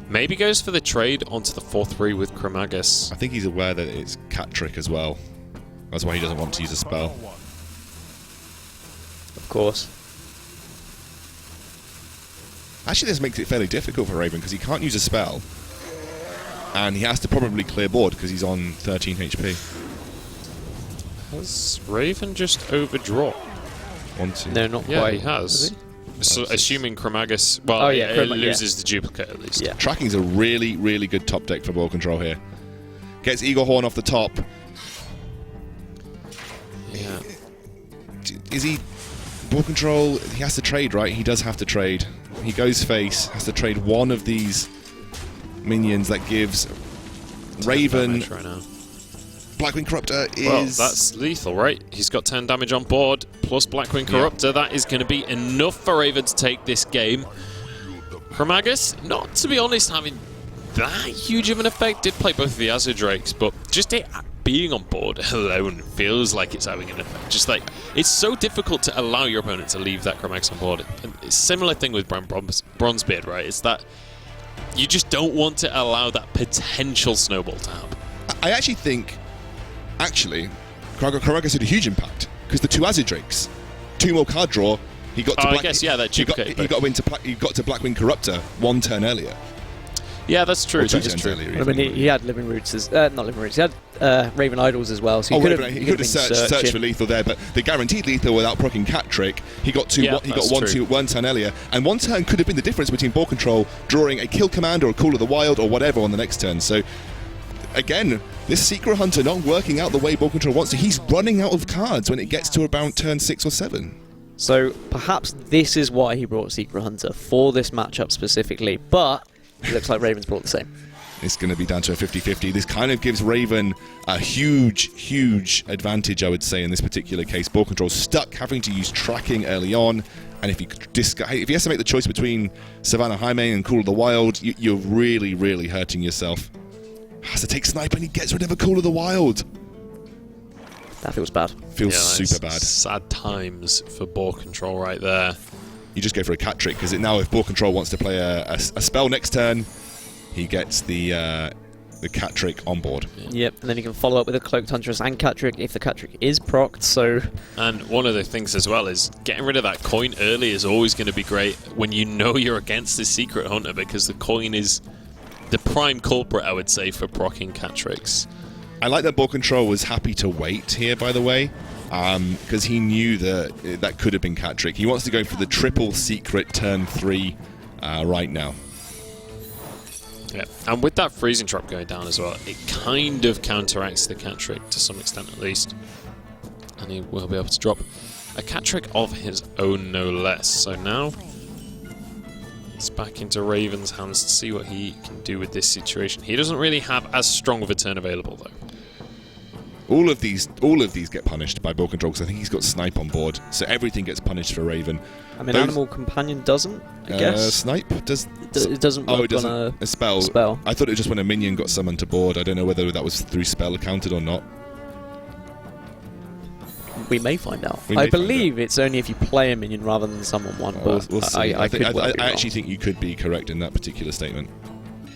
B: maybe goes for the trade onto the 4/3 with Chromagus.
A: I think he's aware that it's Cat Trick as well. That's why he doesn't want to use a spell.
C: Of course.
A: Actually, this makes it fairly difficult for Raven because he can't use a spell. and he has to probably clear board because he's on 13 HP.
B: Has Raven just overdrawn?
A: 1, 2.
C: No, not
B: Yeah,
C: quite.
B: he has. So, assuming Chromagus, well,
C: Oh, yeah,
B: it
C: Chroma-
B: loses the duplicate at least.
C: Yeah.
A: Tracking's a really, really good top deck for ball control here. Gets Eagle Horn off the top.
B: Yeah.
A: Is he... Ball control, he has to trade, right? He does have to trade. He goes face, has to trade one of these minions that gives Raven...
B: Right now.
A: Blackwing Corruptor is...
B: Well, that's lethal, right? He's got 10 damage on board, plus Blackwing Corruptor. That is going to be enough for Raven to take this game. Chromagus, not to be honest, having that huge of an effect. Did play both of the Azure Drakes, but just it being on board alone feels like it's having an effect. Just like, it's so difficult to allow your opponent to leave that Chromagus on board. And it's a similar thing with Bronzebeard, right? It's that you just don't want to allow that potential snowball to happen.
A: I actually think... Chromagus had a huge impact because the 2 Azure Drakes, 2 more card draw. He got to
B: I guess, yeah, that duplicate.
A: he got to Blackwing Corruptor 1 turn earlier.
B: Yeah, that's true.
A: Or 2
B: That is
A: turns
B: true.
A: earlier.
C: I mean, he had Living Roots, not Living Roots, he had Raven Idols as well, so he could have
A: searched for lethal there, but the guaranteed lethal without proccing Cat Trick, he got 1 turn earlier, and 1 turn could have been the difference between ball control drawing a kill command or a Call of the Wild or whatever on the next turn. So, again, this Secret Hunter not working out the way ball control wants to. He's running out of cards when it gets to about turn 6 or 7.
C: So perhaps this is why he brought Secret Hunter, for this matchup specifically, but it looks like Raven's brought the same.
A: It's going to be down to a 50-50. This kind of gives Raven a huge advantage, I would say, in this particular case. Ball control stuck, having to use tracking early on, and if he has to make the choice between Savannah Jaime and Call of the Wild, you're really hurting yourself. Has to take snipe and he gets rid of a Call of the Wild.
C: That feels bad.
A: Feels super bad.
B: Sad times for ball control right there.
A: You just go for a Cat Trick because now if ball control wants to play a spell next turn, he gets the Cat Trick on board.
C: Yep, and then you can follow up with a Cloaked Huntress and Cat Trick if the Cat Trick is procced, so...
B: And one of the things as well is getting rid of that coin early is always going to be great when you know you're against the Secret Hunter, because the coin is the prime culprit, I would say, for proccing Cat Tricks.
A: I like that ball control was happy to wait here, by the way, because he knew that could have been Cat Trick. He wants to go for the triple secret turn 3 right now.
B: Yeah, and with that freezing trap going down as well, it kind of counteracts the Cat Trick to some extent at least. And he will be able to drop a Cat Trick of his own, no less. So now it's back into Raven's hands to see what he can do with this situation. He doesn't really have as strong of a turn available though.
A: All of these get punished by ball control because I think he's got snipe on board, so everything gets punished for Raven.
C: I mean, Animal Companion doesn't, I guess.
A: Snipe does.
C: It doesn't work
A: it doesn't.
C: on
A: a spell. I thought it was just when a minion got summoned to board. I don't know whether that was through spell counted or not.
C: We may find out. I believe it's only if you play a minion rather than summon one, but
A: we'll see.
C: I
A: actually think you could be correct in that particular statement.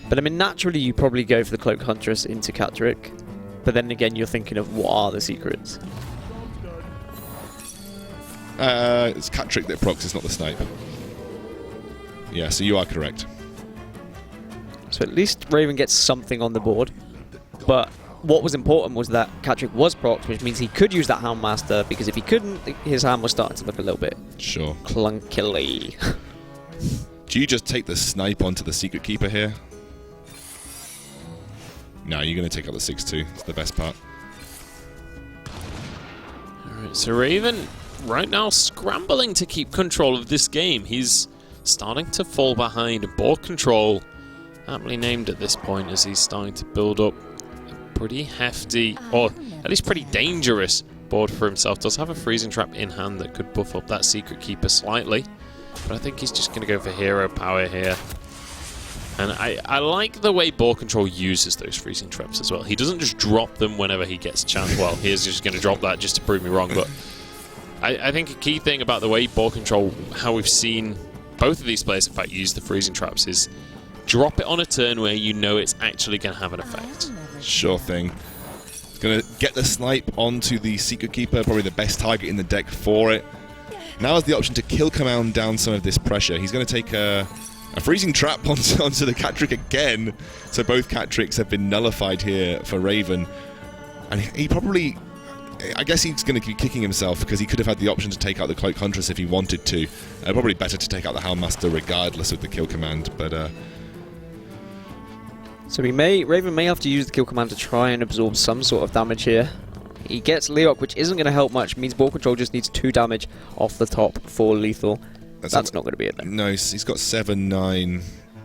C: But I mean, naturally, you probably go for the Cloak Huntress into Cat Trick. But then again, you're thinking of what are the secrets?
A: It's Cat Trick that procs, it's not the snipe. Yeah, so you are correct.
C: So at least Raven gets something on the board. But what was important was that Cat Trick was procced, which means he could use that Houndmaster, because if he couldn't, his hand was starting to look a little bit clunkily.
A: Do you just take the snipe onto the Secret Keeper here? No, you're going to take out the 6-2. It's the best part.
B: Alright, so Raven right now scrambling to keep control of this game. He's starting to fall behind. Ball control, aptly named at this point, as he's starting to build up a pretty hefty, or at least pretty dangerous board for himself. Does have a freezing trap in hand that could buff up that Secret Keeper slightly, but I think he's just going to go for hero power here. And I like the way ball control uses those freezing traps as well. He doesn't just drop them whenever he gets a chance. Well, he is just going to drop that just to prove me wrong. But I think a key thing about the way ball control, how we've seen both of these players, in fact, use the freezing traps, is drop it on a turn where you know it's actually going to have an effect.
A: Sure thing. Going to get the snipe onto the Secret Keeper, probably the best target in the deck for it. Now has the option to kill command down some of this pressure. He's going to take a A freezing trap onto the cat trick again. So both cat tricks have been nullified here for Raven. And he probably... I guess he's going to keep kicking himself because he could have had the option to take out the Cloak Huntress if he wanted to. Probably better to take out the Houndmaster regardless of the kill command, but...
C: So Raven may have to use the kill command to try and absorb some sort of damage here. He gets Leok, which isn't going to help much. It means Ball Control just needs 2 damage off the top for lethal. That's not going to be it then.
A: No, he's got 7, 9.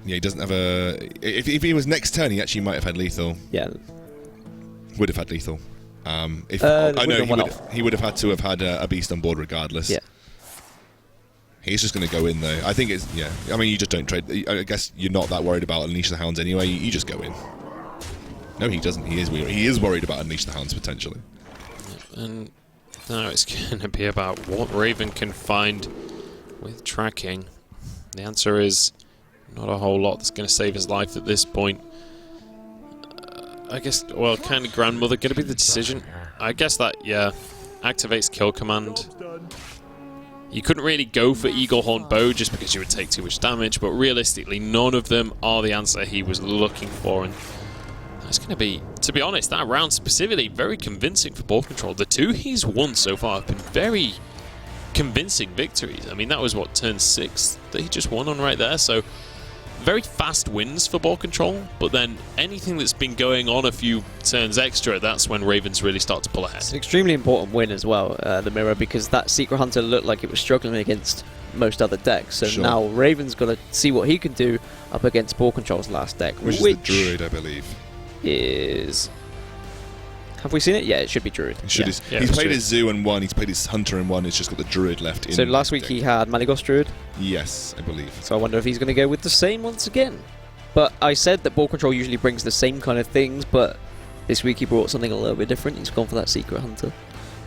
A: Yeah, he doesn't have a... If he was next turn, he actually might have had lethal.
C: Yeah.
A: Would have had lethal. He would have had to have had a beast on board regardless.
C: Yeah.
A: He's just going to go in though. I think it's... Yeah. I mean, you just don't trade... I guess you're not that worried about Unleash the Hounds anyway. You just go in. No, he doesn't. He is worried about Unleash the Hounds potentially.
B: And now it's going to be about what Raven can find with tracking. The answer is not a whole lot that's going to save his life at this point. I guess, well, kind of Grandmother going to be the decision. I guess that, yeah, activates kill command. You couldn't really go for Eaglehorn Bow just because you would take too much damage, but realistically, none of them are the answer he was looking for. And that's going to be, to be honest, that round specifically very convincing for Ball Control. The 2 he's won so far have been very convincing victories. I mean, that was, what, turn 6 that he just won on right there, so very fast wins for Ball Control, but then anything that's been going on a few turns extra, that's when Ravens really start to pull ahead.
C: It's an extremely important win as well, the Mirror, because that Secret Hunter looked like it was struggling against most other decks, so
A: sure.
C: Now Raven's got to see what he can do up against Ball Control's last deck,
A: which is the Druid, I believe.
C: Is... Have we seen it? Yeah, it should be Druid.
A: He's played his Zoo in 1, he's played his Hunter in 1, it's just got the Druid left in.
C: So last week he had Malygos Druid?
A: Yes, I believe.
C: So I wonder if he's going to go with the same once again. But I said that Ball Control usually brings the same kind of things, but this week he brought something a little bit different. He's gone for that Secret Hunter.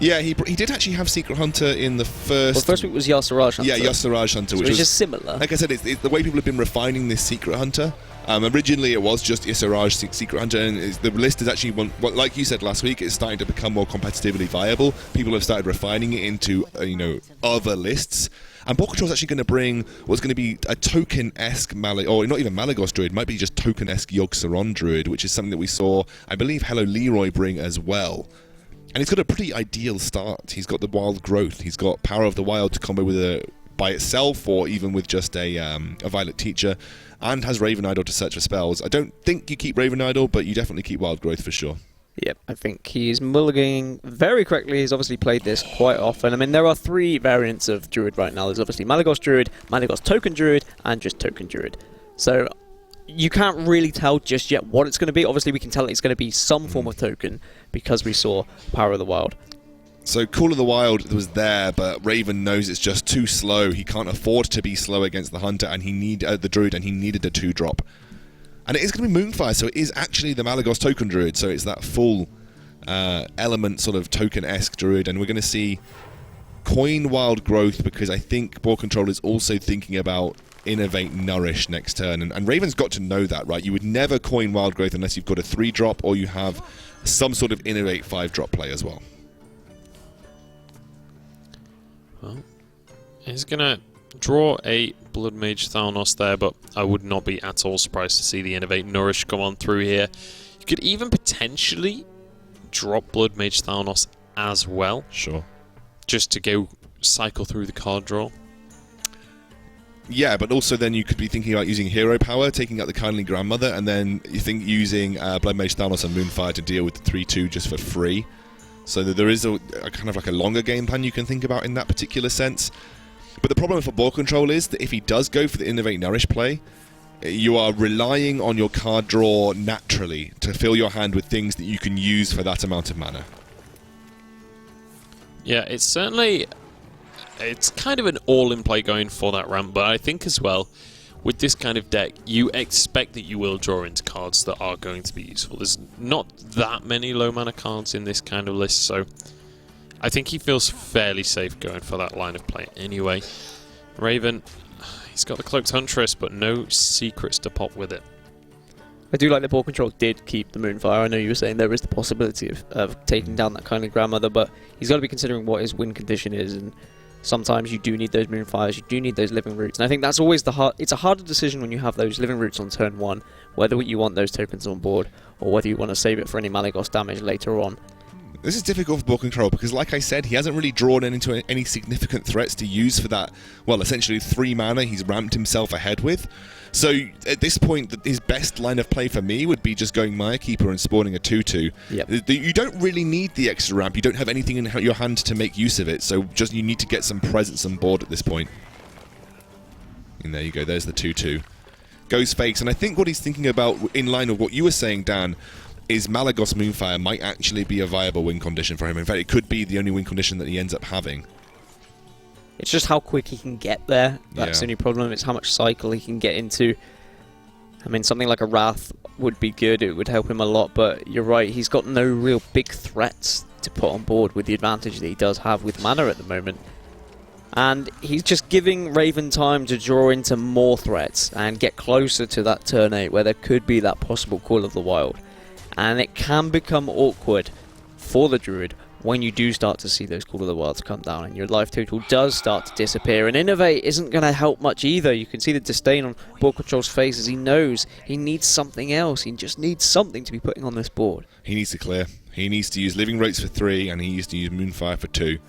A: Yeah, he did actually have Secret Hunter in the first...
C: Well, first week was Yasiraj Hunter.
A: Yeah, Yasiraj Hunter,
C: which was just similar.
A: Like I said, it's the way people have been refining this Secret Hunter. Originally, it was just Yasiraj Secret Hunter, and the list is actually, like you said last week, it's starting to become more competitively viable. People have started refining it into, other lists. And Ball Control is actually going to bring what's going to be a token-esque or not even Malygos Druid, might be just token-esque Yogg-Saron Druid, which is something that we saw, I believe, Hello Leroy bring as well. And he's got a pretty ideal start. He's got the Wild Growth. He's got Power of the Wild to combo with by itself, or even with just a Violet Teacher, and has Raven Idol to search for spells. I don't think you keep Raven Idol, but you definitely keep Wild Growth for sure.
C: Yep, I think he's mulliganing very correctly. He's obviously played this quite often. I mean, there are 3 variants of Druid right now. There's obviously Malygos Druid, Malygos Token Druid, and just Token Druid. So you can't really tell just yet what it's going to be. Obviously, we can tell it's going to be some form of token because we saw Power of the Wild.
A: So Call of the Wild was there, but Raven knows it's just too slow. He can't afford to be slow against the Hunter, and he needed the Druid, and he needed a 2-drop. And it is going to be Moonfire, so it is actually the Malygos Token Druid, so it's that full element sort of token-esque Druid, and we're going to see Coin Wild Growth, because I think Ball Control is also thinking about Innovate Nourish next turn, and Raven's got to know that, right? You would never coin Wild Growth unless you've got a 3-drop, or you have some sort of Innovate 5-drop play as well.
B: Well, he's going to draw a Blood Mage Thalnos there, but I would not be at all surprised to see the Innovate Nourish come on through here. You could even potentially drop Blood Mage Thalnos as well.
A: Sure.
B: Just to go cycle through the card draw.
A: Yeah, but also then you could be thinking about using Hero Power, taking out the Kindly Grandmother, and then you think using Blood Mage Thalnos and Moonfire to deal with the 3-2 just for free. So that there is a kind of like a longer game plan you can think about in that particular sense. But the problem for Ball Control is that if he does go for the Innovate Nourish play, you are relying on your card draw naturally to fill your hand with things that you can use for that amount of mana.
B: Yeah, it's kind of an all-in play going for that ramp, but I think as well, with this kind of deck, you expect that you will draw into cards that are going to be useful. There's not that many low mana cards in this kind of list, so I think he feels fairly safe going for that line of play anyway. Raven, he's got the Cloaked Huntress, but no secrets to pop with it.
C: I do like that Ball Control did keep the Moonfire. I know you were saying there is the possibility of taking down that kind of Grandmother, but he's got to be considering what his win condition is, and sometimes you do need those Moonfires, you do need those Living Roots. And I think that's always it's a harder decision when you have those Living Roots on turn 1, whether you want those tokens on board, or whether you want to save it for any Malygos damage later on.
A: This is difficult for Boar Control because, like I said, he hasn't really drawn into any significant threats to use for that, well, essentially 3 mana he's ramped himself ahead with. So, at this point, his best line of play for me would be just going Mire Keeper and spawning a 2/2.
C: Yep.
A: You don't really need the extra ramp. You don't have anything in your hand to make use of it, so just you need to get some presence on board at this point. And there you go, there's the 2/2. Goes Fakes, and I think what he's thinking about, in line with what you were saying, Dan, is Malygos Moonfire might actually be a viable win condition for him. In fact, it could be the only win condition that he ends up having.
C: It's just how quick he can get there. That's the only problem. It's how much cycle he can get into. I mean, something like a Wrath would be good. It would help him a lot, but you're right. He's got no real big threats to put on board with the advantage that he does have with mana at the moment. And he's just giving Raven time to draw into more threats and get closer to that turn 8 where there could be that possible Call of the Wild. And it can become awkward for the Druid when you do start to see those Call of the Wilds come down and your life total does start to disappear. And Innovate isn't going to help much either. You can see the disdain on Boar Control's face as he knows he needs something else. He just needs something to be putting on this board.
A: He needs to clear. He needs to use Living Rates for 3 and he needs to use Moonfire for 2.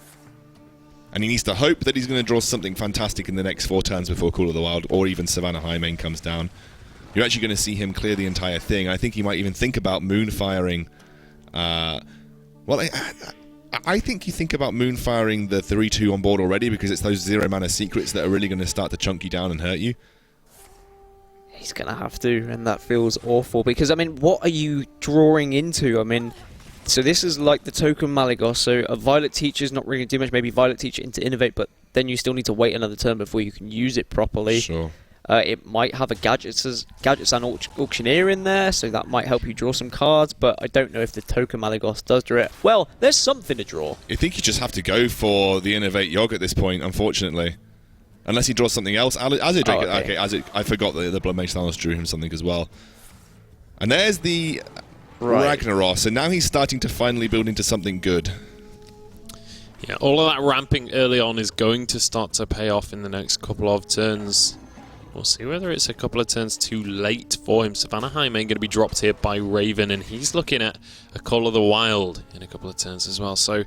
A: And he needs to hope that he's going to draw something fantastic in the nenext 4 turns before Call of the Wild or even Savannah Highmane comes down. You're actually going to see him clear the entire thing. I think he might even think about Moonfiring. I think you think about Moonfiring the 3/2 on board already because it's those 0 mana secrets that are really going to start to chunk you down and hurt you.
C: He's going to have to, and that feels awful because, I mean, what are you drawing into? I mean, so this is like the token Malygos, so a Violet Teacher's not really going to do much, maybe Violet Teacher into Innovate, but then you still need to wait another turn before you can use it properly.
A: Sure.
C: It might have a Gadgets and Auctioneer in there, so that might help you draw some cards, but I don't know if the token Malygos does draw it. Well, there's something to draw.
A: I think you just have to go for the Innovate Yogg at this point, unfortunately. Unless he draws something else. I forgot that the Blood Mage Thanos drew him something as well. And there's the Ragnaros, so now he's starting to finally build into something good.
B: Yeah, all of that ramping early on is going to start to pay off in the next couple of turns. We'll see whether it's a couple of turns too late for him. Savannah Highmane going to be dropped here by Raven, and he's looking at a Call of the Wild in a couple of turns as well. So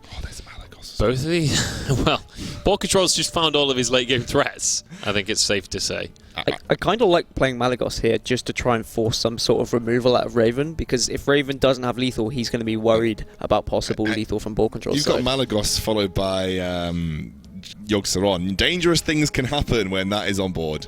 B: both of these, well, Boar Control's just found all of his late game threats, I think it's safe to say.
C: I kind of like playing Malygos here just to try and force some sort of removal out of Raven, because if Raven doesn't have lethal, he's going to be worried about possible lethal from Boar Control.
A: You've got Malygos followed by Yogg-Saron. Dangerous things can happen when that is on board.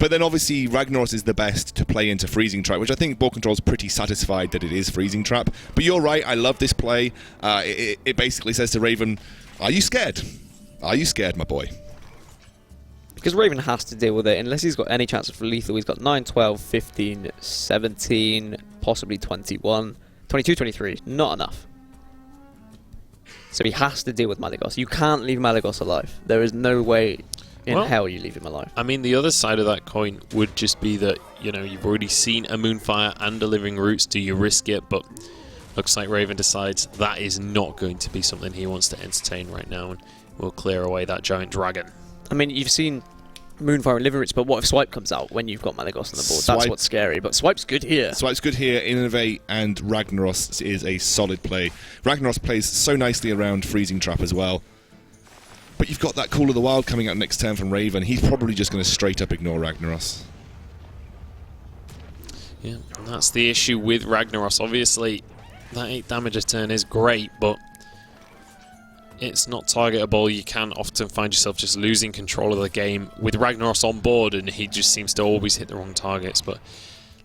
A: But then obviously Ragnaros is the best to play into Freezing Trap, which I think Boar Control's pretty satisfied that it is Freezing Trap. But you're right, I love this play. It basically says to Raven, are you scared? Are you scared, my boy?
C: Because Raven has to deal with it, unless he's got any chance of lethal. He's got 9, 12, 15, 17, possibly 21, 22, 23. Not enough. So he has to deal with Malygos. You can't leave Malygos alive. There is no way in hell you leave him alive.
B: I mean, the other side of that coin would just be that, you know, you've already seen a Moonfire and a Living Roots. Do you risk it? But looks like Raven decides that is not going to be something he wants to entertain right now, and will clear away that giant dragon.
C: I mean, you've seen Moonfire and Living Roots, but what if Swipe comes out when you've got Malygos on the board? That's what's scary, but Swipe's good here.
A: Swipe's good here. Innovate and Ragnaros is a solid play. Ragnaros plays so nicely around Freezing Trap as well. But you've got that Call of the Wild coming out next turn from Raven. He's probably just going to straight up ignore Ragnaros.
B: Yeah, and that's the issue with Ragnaros. Obviously, that 8 damage a turn is great, but it's not targetable. You can often find yourself just losing control of the game with Ragnaros on board, and he just seems to always hit the wrong targets. But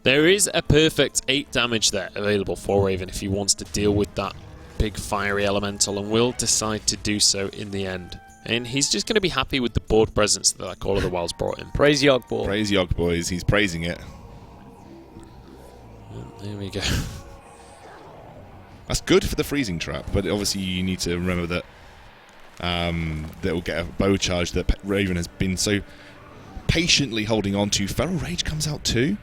B: there is a perfect 8 damage there available for Raven if he wants to deal with that big fiery elemental, and will decide to do so in the end. And he's just going to be happy with the board presence that Call of the Wild's brought him.
C: Praise Yogg, Boar.
A: Praise Yogg, boys. He's praising it.
B: Well, there we go.
A: That's good for the Freezing Trap, but obviously you need to remember that that will get a bow charge that Raven has been so patiently holding on to. Feral Rage comes out too.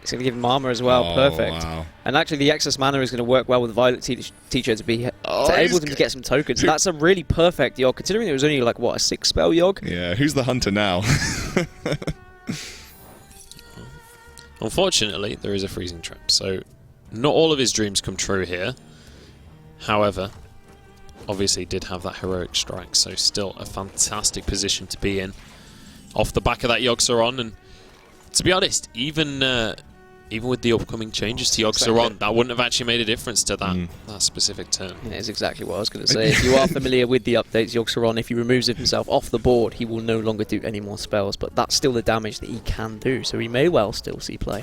C: It's going to give him armor as well.
A: Oh,
C: Perfect.
A: wow.
C: And actually, the excess mana is going to work well with Violet Teacher to be able to get some tokens. That's a really perfect Yogg, considering it was only like, what, a 6-spell Yogg?
A: Yeah, who's the hunter now?
B: Unfortunately, there is a freezing trap, so not all of his dreams come true here. However, obviously did have that heroic strike, so still a fantastic position to be in. Off the back of that Yogg-Saron, and to be honest, even with the upcoming changes to Yogg-Saron, that wouldn't have actually made a difference to that specific turn.
C: Yeah, that's exactly what I was going to say. If you are familiar with the updates, Yogg-Saron, if he removes himself off the board, he will no longer do any more spells, but that's still the damage that he can do, so he may well still see play.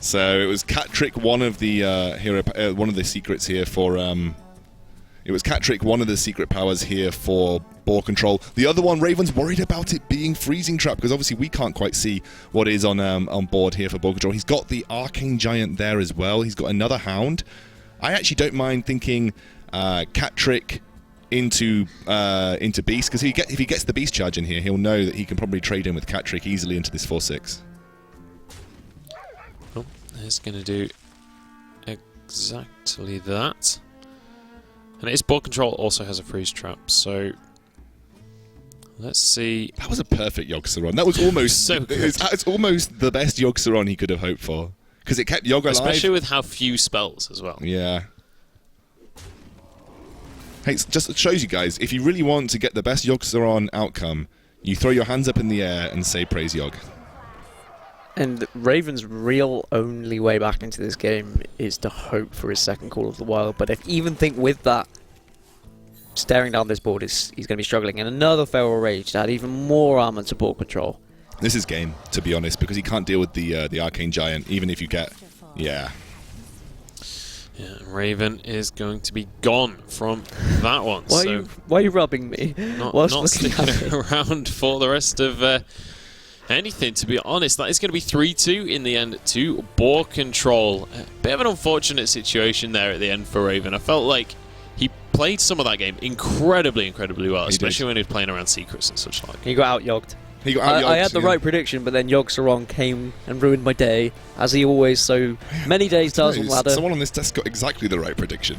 A: So it was Cat Trick, one of the one of the secrets here for it was Cat Trick, one of the secret powers here for Boar Control. The other one, Raven's worried about it being Freezing Trap, because obviously we can't quite see what is on board here for Boar Control. He's got the Arcane Giant there as well. He's got another Hound. I actually don't mind thinking Cat Trick into Beast, because if he gets the Beast charge in here, he'll know that he can probably trade in with Cat Trick easily into this 4/6.
B: Oh, it's going to do exactly that. And his Boar Control also has a freeze trap, so let's see.
A: That was a perfect Yogg-Saron. That was almost
B: so good.
A: It's almost the best Yogg-Saron he could have hoped for, because it kept Yogg alive.
B: Especially with how few spells as well.
A: Yeah. Hey, it just shows you guys, if you really want to get the best Yogg-Saron outcome, you throw your hands up in the air and say praise Yogg.
C: And Raven's real only way back into this game is to hope for his second Call of the Wild. But if even think with that, staring down this board, he's going to be struggling. And another Feral Rage to add even more armor to Board Control.
A: This is game, to be honest, because he can't deal with the Arcane Giant, even if you get... Yeah.
B: Yeah, Raven is going to be gone from that one.
C: Why are you rubbing me?
B: Not sticking around for the rest of... anything, to be honest. That is going to be 3-2 in the end to Boar Control. A bit of an unfortunate situation there at the end for Raven. I felt like he played some of that game incredibly well, especially when he was playing around secrets and such like.
C: He got out-yogged.
A: He got out-yogged.
C: I had the right prediction, but then Yogg-Saron came and ruined my day, as he always so many days does on ladder.
A: Someone on this desk got exactly the right prediction.